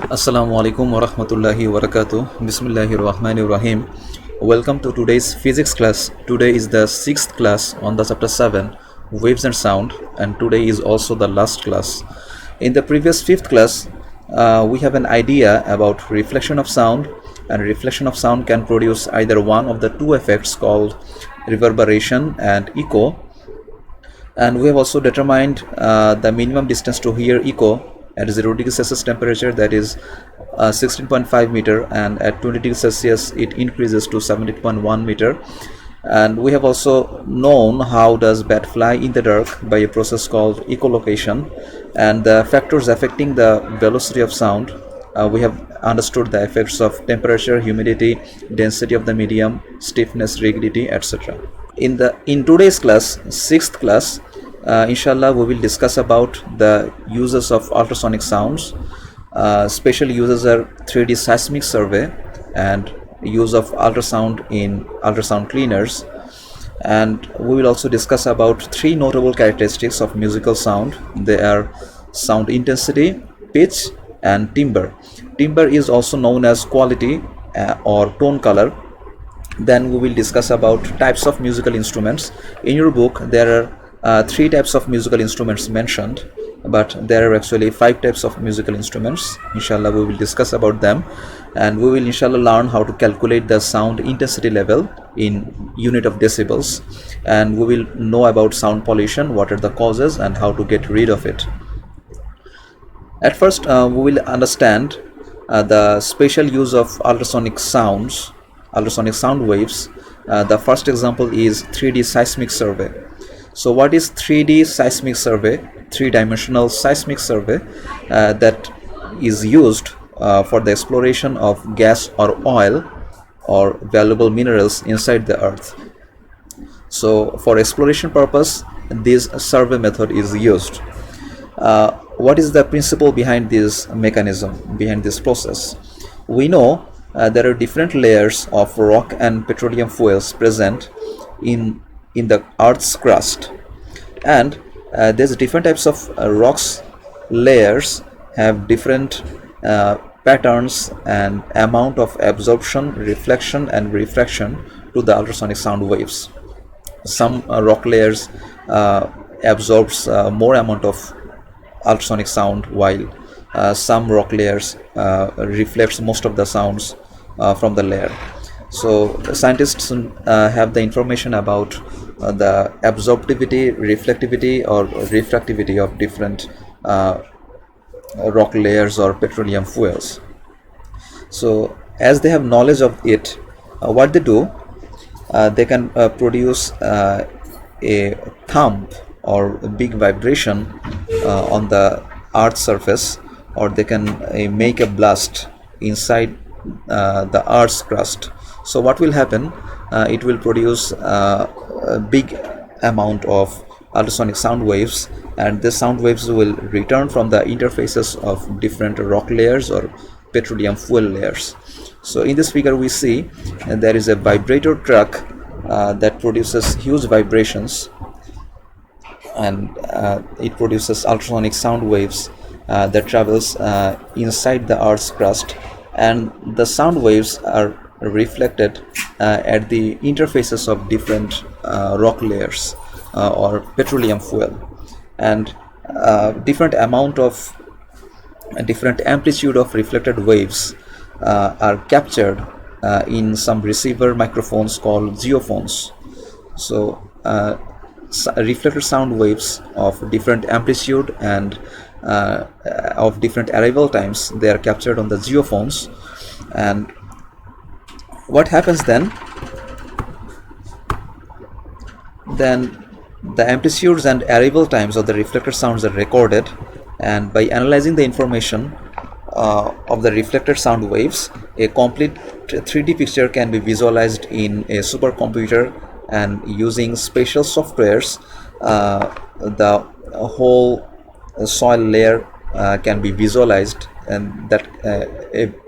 Assalamu alaikum wa rahmatullahi wa barakatuh. Bismillahir Rahmanir Rahim. Welcome to today's physics class. Today is the sixth class on the chapter 7, Waves and Sound, and today is also the last class. In the previous fifth class, we have an idea about reflection of sound, and reflection of sound can produce either one of the two effects called reverberation and echo. And we have also determined the minimum distance to hear echo at 0 degrees Celsius temperature, that is 16.5 meter, and at 20 degrees Celsius it increases to 17.1 meter. And we have also known how does bat fly in the dark by a process called echolocation, and the factors affecting the velocity of sound. We have understood the effects of temperature, humidity, density of the medium, stiffness, rigidity, etc. In today's class, sixth class, inshallah, we will discuss about the uses of ultrasonic sounds. Special uses are 3D seismic survey and use of ultrasound in ultrasound cleaners. And we will also discuss about three notable characteristics of musical sound. They are sound intensity, pitch, and timbre. Timbre is also known as quality or tone color. Then we will discuss about types of musical instruments. In your book there are three types of musical instruments mentioned, but there are actually 5 types of musical instruments. Inshallah, we will discuss about them, and we will inshallah learn how to calculate the sound intensity level in unit of decibels, and we will know about sound pollution, what are the causes and how to get rid of it. At first, we will understand the special use of ultrasonic sound waves. The first example is 3D seismic survey. So what is 3D seismic survey? Three-dimensional seismic survey that is used for the exploration of gas or oil or valuable minerals inside the earth. So for exploration purpose, this survey method is used. What is the principle behind this mechanism, behind this process? We know there are different layers of rock and petroleum fuels present in the earth's crust, and there's different types of rocks layers have different patterns and amount of absorption, reflection, and refraction to the ultrasonic sound waves. Some rock layers absorbs more amount of ultrasonic sound, while some rock layers reflects most of the sounds from the layer. So scientists have the information about the absorptivity, reflectivity, or refractivity of different rock layers or petroleum fuels. So as they have knowledge of it, what they do, they can produce a thump or a big vibration on the earth's surface, or they can make a blast inside the earth's crust. So what will happen? It will produce a big amount of ultrasonic sound waves, and the sound waves will return from the interfaces of different rock layers or petroleum fuel layers. So in this figure we see there is a vibrator truck that produces huge vibrations, and it produces ultrasonic sound waves that travels inside the earth's crust, and the sound waves are reflected at the interfaces of different rock layers or petroleum fuel, and different amplitude of reflected waves are captured in some receiver microphones called geophones. So reflected sound waves of different amplitude and of different arrival times, they are captured on the geophones. And what happens then the amplitudes and arrival times of the reflected sounds are recorded, and by analyzing the information of the reflected sound waves, a complete 3D picture can be visualized in a supercomputer, and using special softwares the whole soil layer can be visualized, and that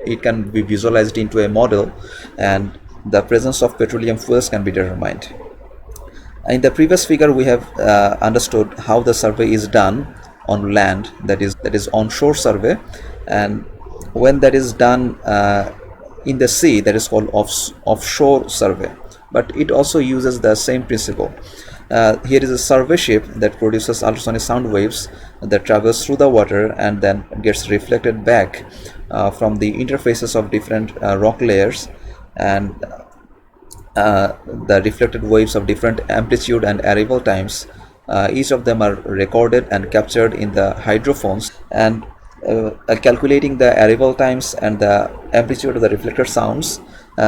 it can be visualized into a model, and the presence of petroleum fuels can be determined. In the previous figure we have understood how the survey is done on land, that is onshore survey, and When that is done in the sea, that is called offshore survey, but it also uses the same principle. Here is a survey ship that produces ultrasonic sound waves that travels through the water and then gets reflected back from the interfaces of different rock layers, and the reflected waves of different amplitude and arrival times. Each of them are recorded and captured in the hydrophones, and calculating the arrival times and the amplitude of the reflected sounds,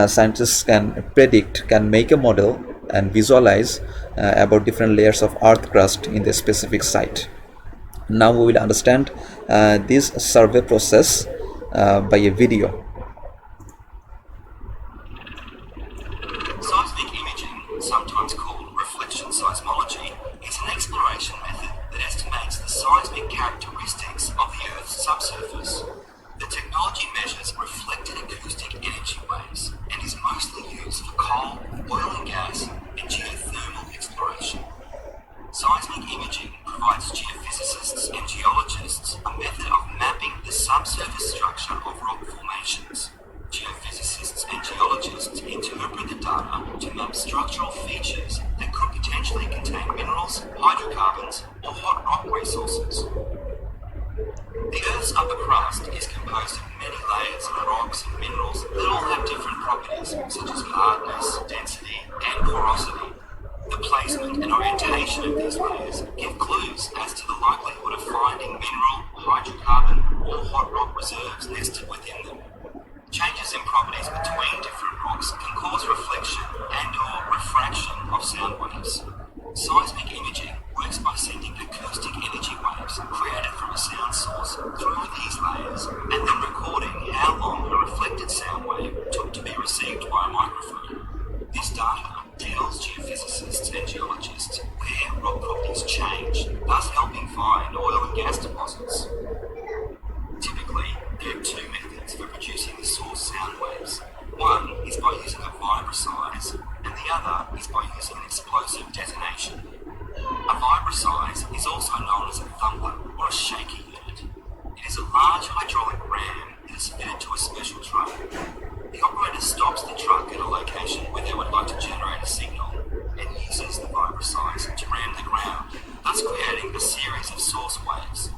scientists can make a model and visualize about different layers of earth crust in the specific site. Now we will understand this survey process by a video. Seismic imaging, sometimes called reflection seismology, is an exploration method that estimates the seismic characteristics of the Earth's subsurface. The technology measures reflected acoustic energy waves and is mostly used for coal, oil and gas, and geothermal exploration. Seismic imaging provides geophysicists and geologists a method of mapping the subsurface structure of rock formations. Geophysicists and geologists interpret the data to map structural features that could potentially contain minerals, hydrocarbons, or hot rock resources. The Earth's upper crust is composed of many layers of rocks and minerals that all have different properties, such as hardness, density, and porosity. The placement and orientation of these layers give clues as to the likelihood of finding mineral, hydrocarbon, or hot rock reserves nested within them. Changes in properties between different rocks can cause reflection and/or refraction of sound waves. Seismic imaging works by sending acoustic energy waves created from a sound source through these layers and then recording how long a reflected sound wave took to be received by a microphone. This data tells geophysicists and geologists where rock properties change, thus helping find oil and gas deposits. Typically, there are two methods for producing the source sound waves. One is by using a vibrosize, and the other is by using an explosive detonation. A vibrosize is also known as a thumper or a shaker unit. It is a large hydraulic ram that is fitted to a special truck. The operator stops the truck at a location where they would like to generate a signal and uses the vibrosize to ram the ground, thus creating a series of source waves.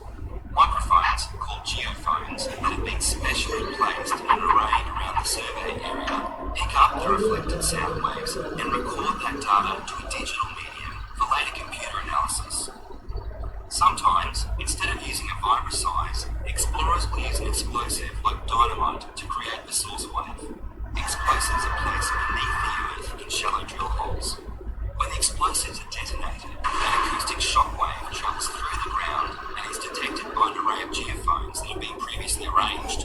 Microphones, called geophones, that have been specially placed and arrayed around the survey area, pick up the reflected sound waves and record that data to a digital medium for later computer analysis. Sometimes, instead of using a vibrosize, explorers will use an explosive like dynamite to create the source wave. Explosives are placed beneath the earth in shallow drill holes. When the explosives are detonated, an acoustic shock wave travels through the ground and is detected by an array of geophones that have been previously arranged.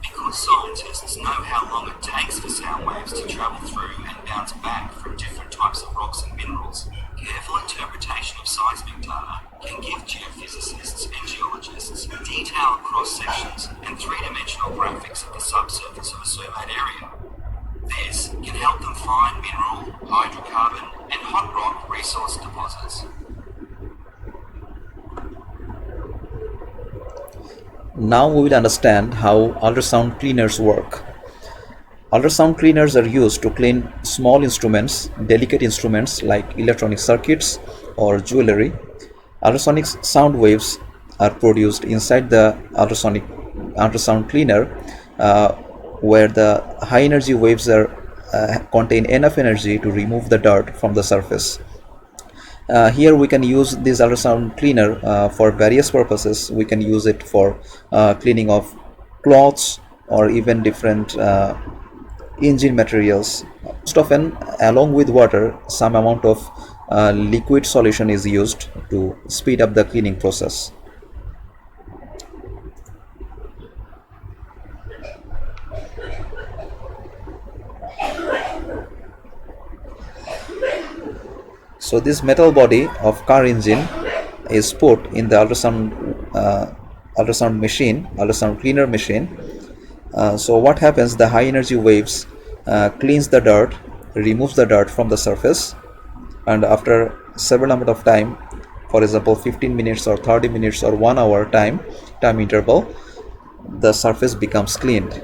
Because scientists know how long it takes for sound waves to travel through and bounce back from different types of rocks and minerals, careful interpretation of seismic data can give geophysicists and geologists detailed cross-sections and three-dimensional graphics of the subsurface of a surveyed area. This can help them find mineral, hydrocarbon, and hot rock resource deposits. Now we will understand how ultrasound cleaners work. Ultrasound cleaners are used to clean small instruments, delicate instruments like electronic circuits or jewelry. Ultrasonic sound waves are produced inside the ultrasound cleaner, where the high energy waves contain enough energy to remove the dirt from the surface. Here we can use this ultrasound cleaner for various purposes. We can use it for cleaning of cloths or even different engine materials. Most often, along with water, some amount of liquid solution is used to speed up the cleaning process. So this metal body of car engine is put in the ultrasound cleaner machine. So what happens, the high energy waves cleans the dirt, removes the dirt from the surface, and after several amount of time, for example 15 minutes or 30 minutes or 1 hour time interval, the surface becomes cleaned.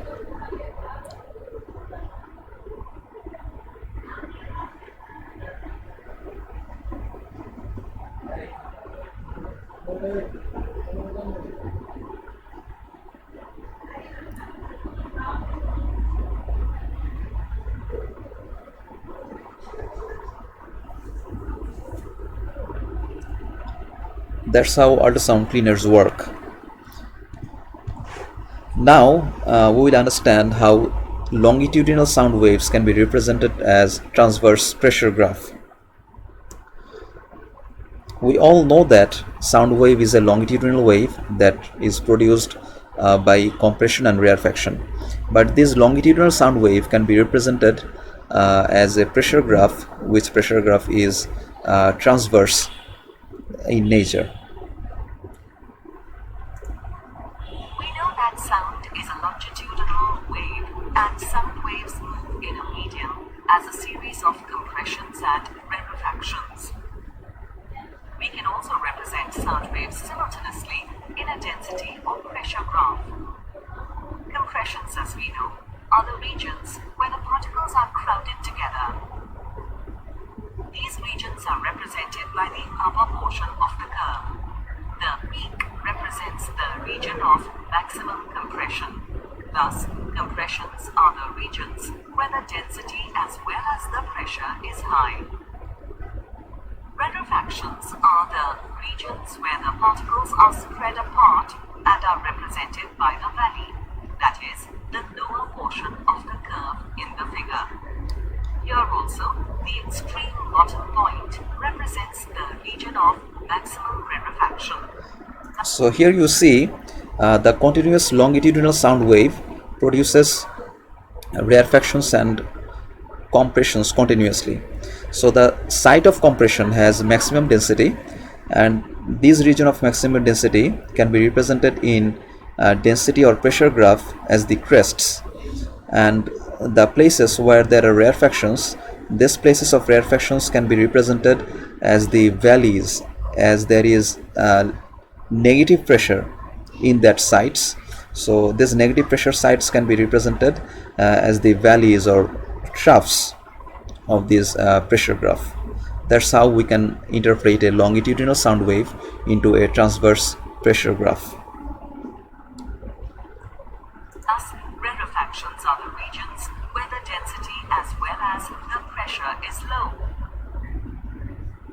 That's how ultrasound cleaners work. Now we will understand how longitudinal sound waves can be represented as transverse pressure graph. We all know that sound wave is a longitudinal wave that is produced by compression and rarefaction. But this longitudinal sound wave can be represented as a pressure graph, which pressure graph is transverse in nature. We know that sound is a longitudinal wave, and sound waves move in a medium as a series of compressions and rarefactions. We can also represent sound waves simultaneously in a density or pressure graph. Compressions, as we know, are the regions where the particles are crowded together. These regions are represented by the upper portion of the curve. The peak represents the region of maximum compression. Thus, compressions are the regions where the density as well as the pressure is high. Rarefactions are the regions where the particles are spread apart and are represented by the valley, that is, the lower portion of the curve in the figure. Here also, the extreme bottom point represents the region of maximum rarefaction. So here you see the continuous longitudinal sound wave produces rarefactions and compressions continuously. So the site of compression has maximum density, and this region of maximum density can be represented in density or pressure graph as the crests, and the places where there are rarefactions, these places of rarefactions can be represented as the valleys, as there is negative pressure in that sites. So these negative pressure sites can be represented as the valleys or troughs of this pressure graph. That's how we can interpret a longitudinal sound wave into a transverse pressure graph. Thus, rarefactions are the regions where the density as well as the pressure is low.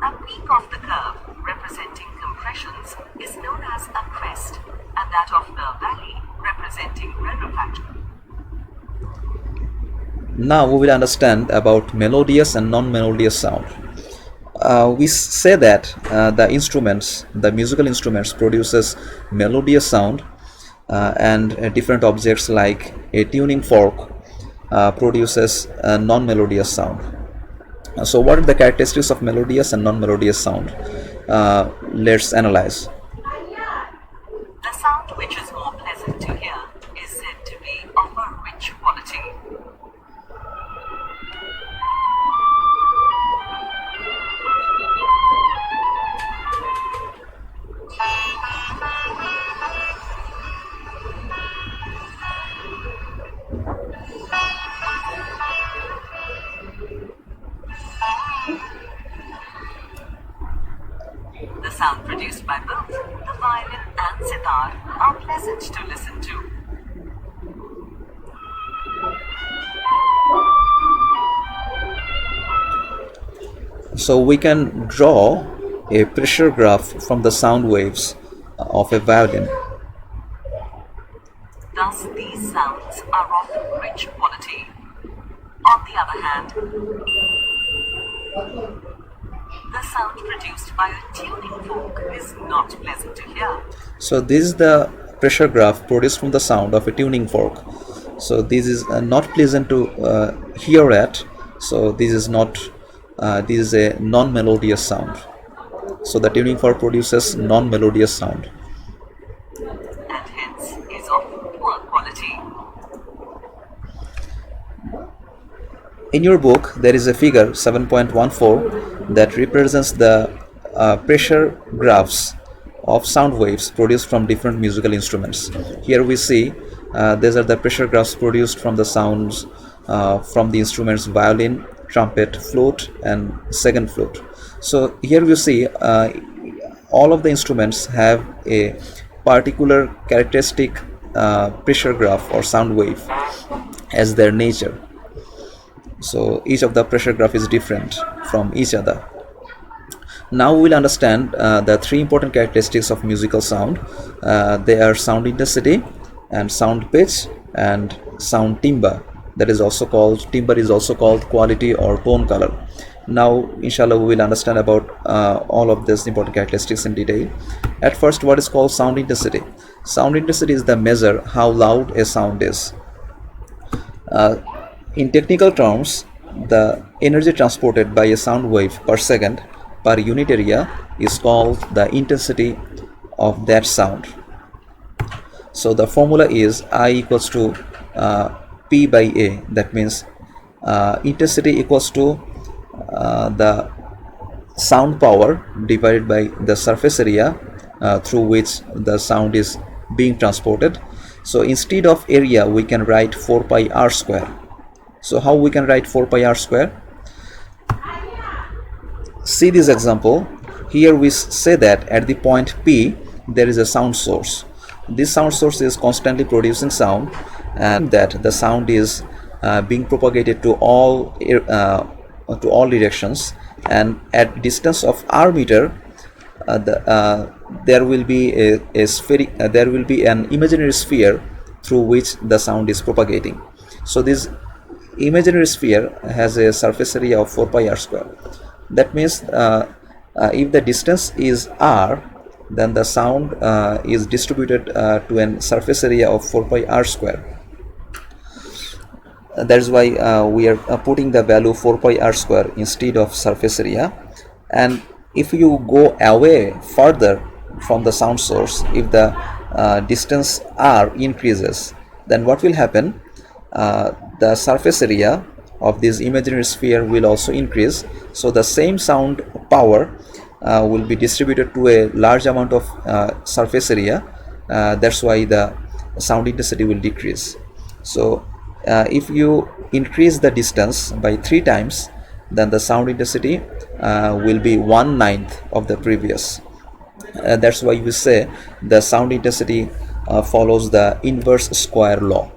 A peak of the curve representing compressions is known as a crest, and that of the valley representing rarefaction. Now we will understand about melodious and non-melodious sound. We say that the musical instruments produces melodious sound, and different objects like a tuning fork produces a non-melodious sound. So what are the characteristics of melodious and non-melodious sound? Let's analyze. The sound which is more pleasant to hear is said to be of a rich quality. The sound produced by both the violin and sitar are pleasant to listen to. So we can draw a pressure graph from the sound waves of a violin. Thus, these sounds are of rich quality. On the other hand, the sound produced by a tuning fork is not pleasant to hear. So this is the pressure graph produced from the sound of a tuning fork. So this is not pleasant to hear at. So this is not. This is a non-melodious sound. So the tuning fork produces non-melodious sound. And hence is of poor quality. In your book, there is a figure 7.14 that represents the pressure graphs of sound waves produced from different musical instruments. Here we see these are the pressure graphs produced from the sounds from the instruments violin, trumpet, flute, and second flute. So here we see all of the instruments have a particular characteristic pressure graph or sound wave as their nature. So each of the pressure graph is different from each other. Now we will understand the three important characteristics of musical sound. They are sound intensity and sound pitch and sound timbre. That is also called, timbre is also called quality or tone color. Now inshallah we will understand about all of these important characteristics in detail. At first, what is called sound intensity? Sound intensity is the measure how loud a sound is. In technical terms, the energy transported by a sound wave per second per unit area is called the intensity of that sound. So the formula is I equals to P by A. That means intensity equals to the sound power divided by the surface area through which the sound is being transported. So instead of area, we can write 4 pi r square. So how we can write 4 pi r square? See this example. Here we say that at the point P there is a sound source. This sound source is constantly producing sound, and that the sound is being propagated to all directions, and at distance of r meter there will be there will be an imaginary sphere through which the sound is propagating. So this imaginary sphere has a surface area of 4 pi r square. That means if the distance is r, then the sound is distributed to a surface area of 4 pi r square. That is why we are putting the value 4 pi r square instead of surface area. And if you go away further from the sound source, if the distance r increases, then what will happen? The surface area of this imaginary sphere will also increase. So the same sound power will be distributed to a large amount of surface area. That's why the sound intensity will decrease. So if you increase the distance by 3 times, then the sound intensity will be 1/9 of the previous. That's why we say the sound intensity follows the inverse square law.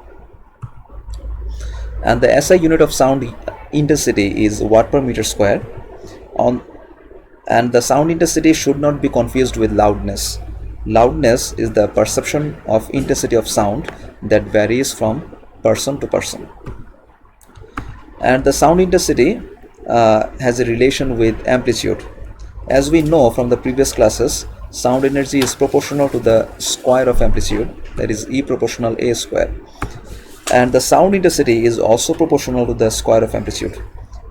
And the SI unit of sound intensity is watt per meter square. And the sound intensity should not be confused with loudness. Loudness is the perception of intensity of sound that varies from person to person. And the sound intensity has a relation with amplitude. As we know from the previous classes, sound energy is proportional to the square of amplitude, that is E proportional A square. And the sound intensity is also proportional to the square of amplitude,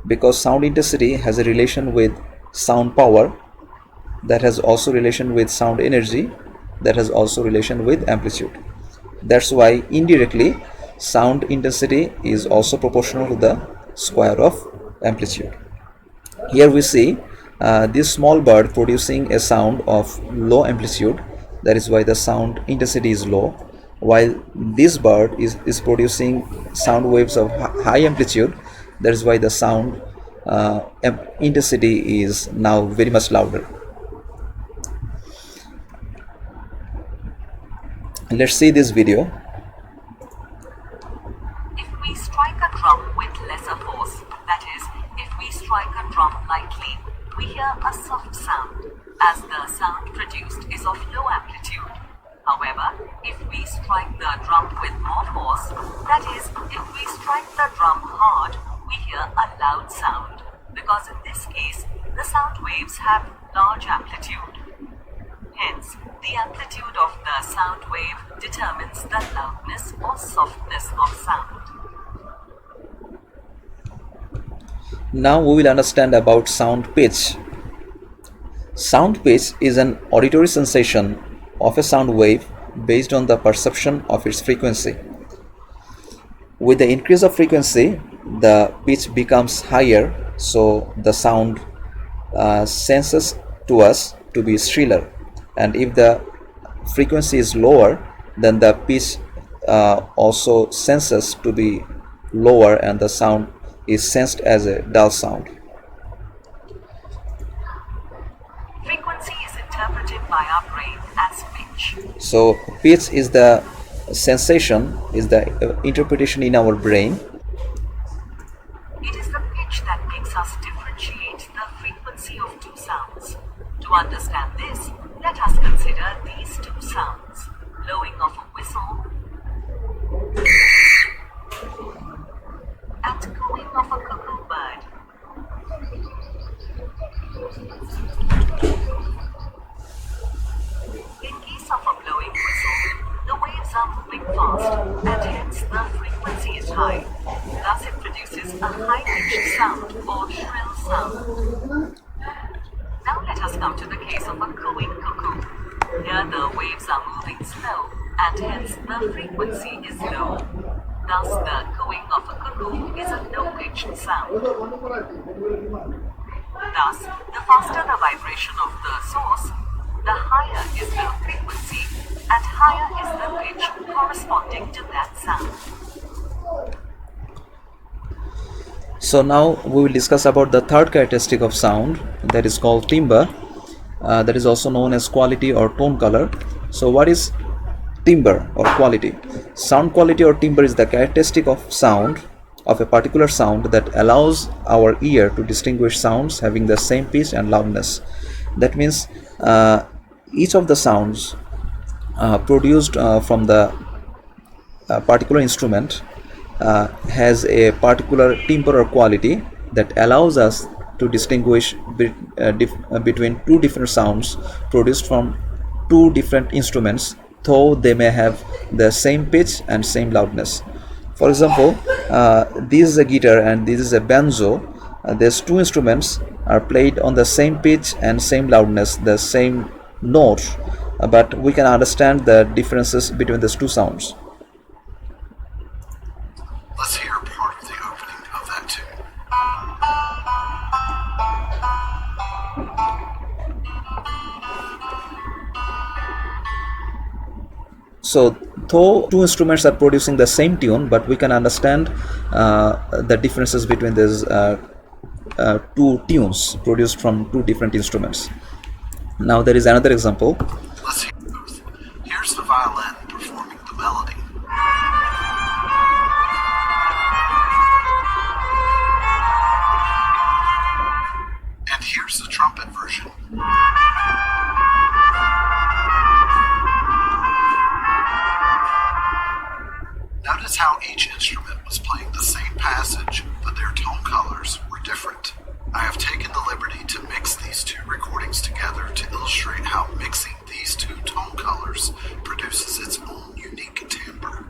because sound intensity has a relation with sound power, that has also relation with sound energy, that has also relation with amplitude. That's why indirectly sound intensity is also proportional to the square of amplitude. Here we see this small bird producing a sound of low amplitude, that is why the sound intensity is low, while this bird is producing sound waves of high amplitude. That is why the sound intensity is now very much louder. Let's see this video. If we strike a drum with lesser force, that is, if we strike a drum lightly, we hear a soft sound, as the sound produced is of low amplitude. However, if we strike the drum with more force, that is, if we strike the drum hard, we hear a loud sound, because in this case, the sound waves have large amplitude. Hence, the amplitude of the sound wave determines the loudness or softness of sound. Now we will understand about sound pitch. Sound pitch is an auditory sensation of a sound wave based on the perception of its frequency. With the increase of frequency, the pitch becomes higher, so the sound senses to us to be shriller. and if the frequency is lower, then the pitch also senses to be lower, and the sound is sensed as a dull sound. Frequency is interpreted by our brain as pitch. So pitch is the sensation, is the interpretation in our brain. It is the pitch that makes us differentiate the frequency of two sounds. To understand this, let us consider these two sounds: blowing of a whistle and cooing of a cuckoo bird. In case of a blowing whistle, the waves are moving fast and hence the frequency is high. Thus it produces a high-pitched sound or shrill sound. Now let us come to the case of a cooing cuckoo. Here the waves are moving slow and hence the frequency is low. Thus the cooing of a cuckoo is a low-pitched sound. Thus, the faster the vibration of the source, the higher is the frequency and higher is the pitch corresponding to that sound. So now we will discuss about the third characteristic of sound, that is called timbre, that is also known as quality or tone color. So what is timbre or quality? Sound quality or timbre is the characteristic of sound, of a particular sound, that allows our ear to distinguish sounds having the same pitch and loudness. That means each of the sounds produced from the particular instrument has a particular timbre or quality that allows us to distinguish between two different sounds produced from two different instruments, though they may have the same pitch and same loudness. For example, this is a guitar and this is a banjo. These two instruments are played on the same pitch and same loudness, the same note, but we can understand the differences between these two sounds. Let's hear part of the opening of that tune. So though two instruments are producing the same tune, but we can understand the differences between these two tunes produced from two different instruments. Now there is another example. Let's hear both. Here's the violin performing the melody. And here's the trumpet version. Notice how each instrument was playing the same passage, but their tone colors were different. I have taken the liberty to mix these two recordings together to illustrate how mixing these two tone colors produces its own unique timbre.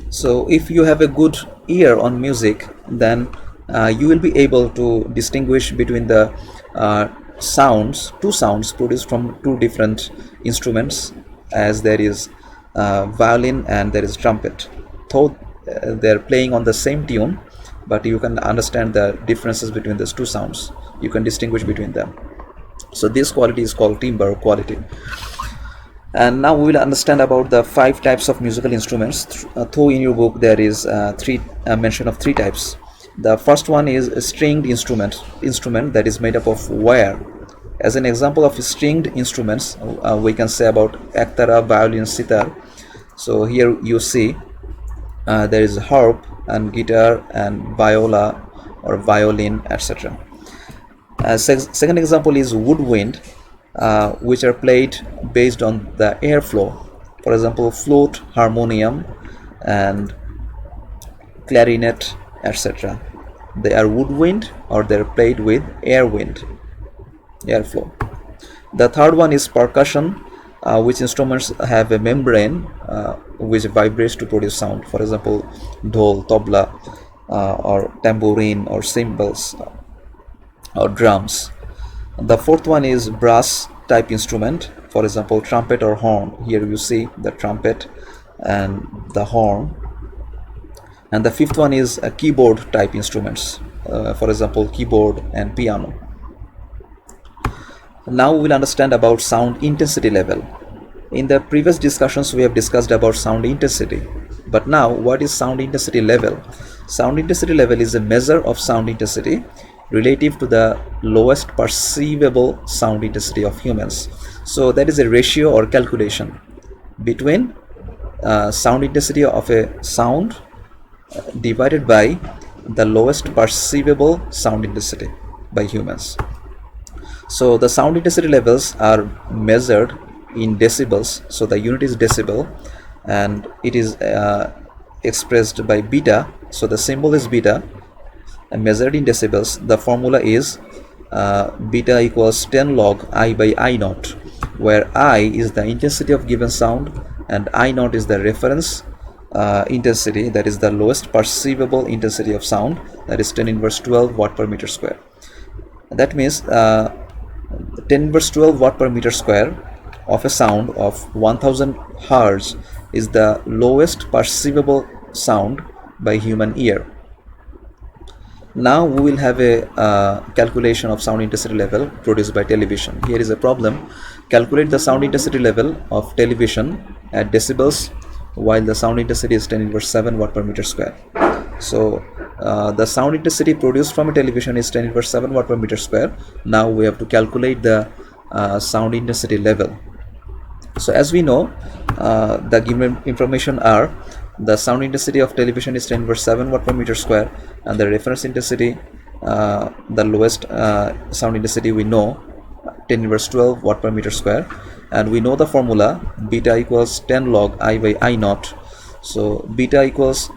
So if you have a good ear on music, then you will be able to distinguish between the two sounds produced from two different instruments, as there is violin and there is trumpet. Though they're playing on the same tune, but you can understand the differences between these two sounds. You can distinguish between them. So this quality is called timbre or quality. And now we will understand about the 5 types of musical instruments. Though in your book there is mention of 3 types. The first one is a stringed instrument that is made up of wire. As an example of stringed instruments, we can say about ektara, violin, sitar. So here you see there is harp and guitar and viola or violin, etc. Second example is woodwind, which are played based on the airflow. For example, flute, harmonium and clarinet, etc. They are woodwind or they are played with airflow. The third one is percussion, which instruments have a membrane which vibrates to produce sound. For example, dhol, tabla, or tambourine or cymbals or drums. The fourth one is brass type instrument, for example trumpet or horn. Here you see the trumpet and the horn. And the fifth one is keyboard type instruments, for example keyboard and piano. Now we will understand about sound intensity level. In the previous discussions we have discussed about sound intensity, but now what is sound intensity level? Sound intensity level is a measure of sound intensity relative to the lowest perceivable sound intensity of humans. So that is a ratio or calculation between sound intensity of a sound divided by the lowest perceivable sound intensity by humans. So the sound intensity levels are measured in decibels, so the unit is decibel, and it is expressed by beta, so the symbol is beta, and measured in decibels. The formula is beta equals 10 log I by I naught, where I is the intensity of given sound and I naught is the reference intensity, that is the lowest perceivable intensity of sound, that is 10 inverse 12 watt per meter square. That means 10 inverse 12 watt per meter square of a sound of 1000 hertz is the lowest perceivable sound by human ear. Now we will have a calculation of sound intensity level produced by television. Here is a problem. Calculate the sound intensity level of television at decibels while the sound intensity is 10 inverse 7 watt per meter square. So the sound intensity produced from a television is 10 inverse 7 watt per meter square. Now we have to calculate the sound intensity level. So as we know, the given information are the sound intensity of television is 10 inverse 7 watt per meter square, and the reference intensity, the lowest sound intensity we know, 10 inverse 12 watt per meter square, and we know the formula beta equals 10 log I by I naught. So beta equals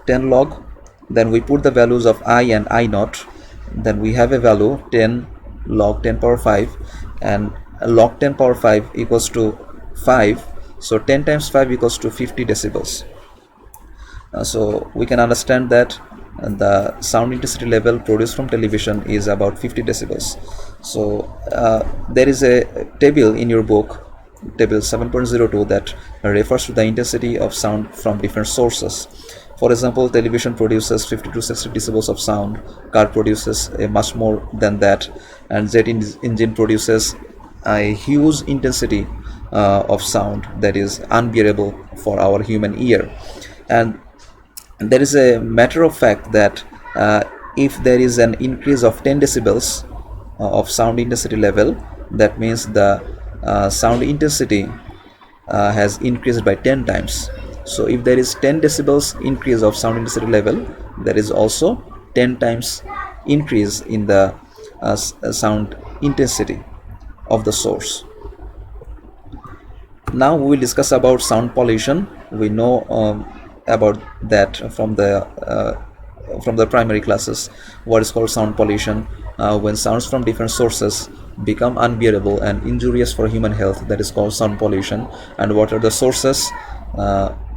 10 log, then we put the values of I and I naught, then we have a value 10 log 10 power 5, and log 10 power 5 equals to 5, so 10 times 5 equals to 50 decibels. So we can understand that the sound intensity level produced from television is about 50 decibels. So there is a table in your book, table 7.02, that refers to the intensity of sound from different sources. For example, television produces 50 to 60 decibels of sound, car produces much more than that, and jet engine produces a huge intensity of sound that is unbearable for our human ear. And there is a matter of fact that if there is an increase of 10 decibels of sound intensity level, that means the sound intensity has increased by 10 times. So if there is 10 decibels increase of sound intensity level, there is also 10 times increase in the sound intensity of the source. Now we will discuss about sound pollution. We know about that from the primary classes, what is called sound pollution, when sounds from different sources become unbearable and injurious for human health, that is called sound pollution. And what are the sources?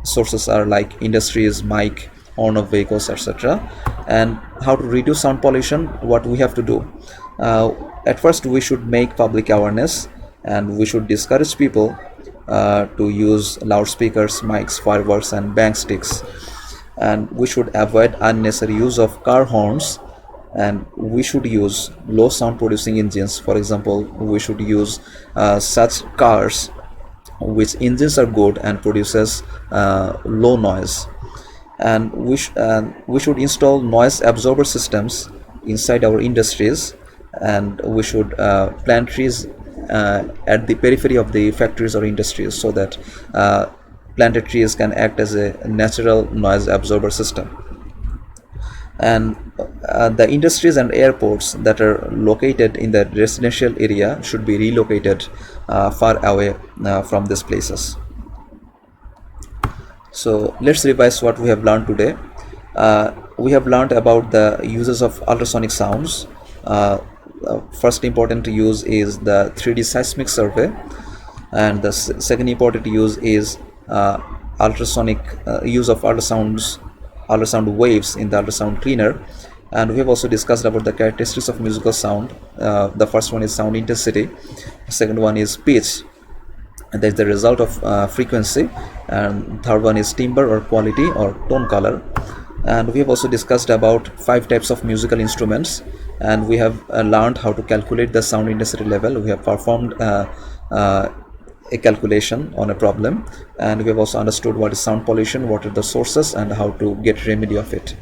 Sources are like industries, mic, horn of vehicles, etc. And how to reduce sound pollution, what we have to do? At first we should make public awareness, and we should discourage people to use loudspeakers, mics, fireworks and bang sticks, and we should avoid unnecessary use of car horns, and we should use low sound producing engines. For example, we should use such cars which engines are good and produces low noise, and we should install noise absorber systems inside our industries, and we should plant trees at the periphery of the factories or industries, so that planted trees can act as a natural noise absorber system. And the industries and airports that are located in the residential area should be relocated far away from these places. So let's revise what we have learned today. We have learned about the uses of ultrasonic sounds. First important use is the 3D seismic survey, and the second important use is ultrasonic use of ultrasound waves in the ultrasound cleaner. And we have also discussed about the characteristics of musical sound. The first one is sound intensity, the second one is pitch, and that is the result of frequency, and third one is timbre or quality or tone color, and we have also discussed about 5 types of musical instruments, and we have learned how to calculate the sound intensity level. We have performed a calculation on a problem, and we have also understood what is sound pollution, what are the sources, and how to get remedy of it.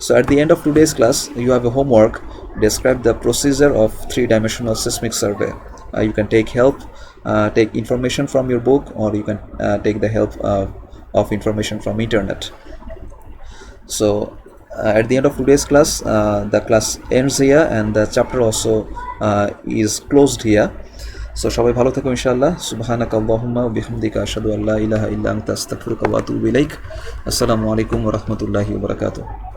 So at the end of today's class, you have a homework: describe the procedure of 3-dimensional seismic survey. You can take information from your book, or you can take the help of information from internet. So at the end of today's class, the class ends here, and the chapter also is closed here. So সবাই ভালো থেকো ইনশাআল্লাহ। সুবহানাকা আল্লাহুম্মা ওয়া বিহামদিকা আশহাদু আল্লা ইলাহা ইল্লা আনতা আস্তাগফিরুকা ওয়া আতুবু ইলাইক। আসসালামু আলাইকুম ওয়া রাহমাতুল্লাহি ওয়া বারাকাতুহু।